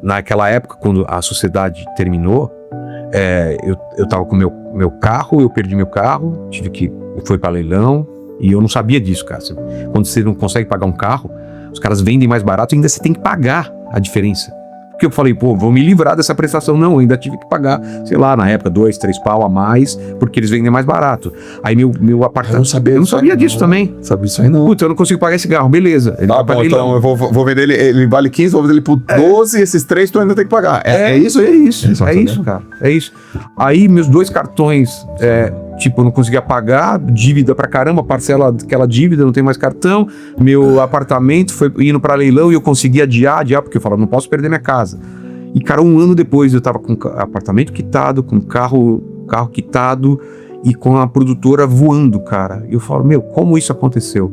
Naquela época, quando a sociedade terminou, eu tava com meu carro, eu perdi meu carro, foi para leilão, e eu não sabia disso, cara. Quando você não consegue pagar um carro, os caras vendem mais barato e ainda você tem que pagar a diferença. Porque eu falei, vou me livrar dessa prestação. Não, eu ainda tive que pagar, sei lá, na época, 2, 3 pau a mais, porque eles vendem mais barato. Aí meu apartamento... Eu não sabia disso também. Sabia isso aí não. Puta, eu não consigo pagar esse carro, beleza. Tá bom, então eu vou vender ele vale 15, vou vender ele por 12, esses 3 tu ainda tem que pagar. É isso, cara. É isso. Aí meus 2 cartões, eu não conseguia pagar, dívida pra caramba, parcela daquela dívida, não tem mais cartão. Meu apartamento foi indo pra leilão e eu consegui adiar, porque eu falava, não posso perder minha casa. E, cara, 1 ano depois eu tava com apartamento quitado, com carro quitado e com a produtora voando, cara. E eu falo, como isso aconteceu?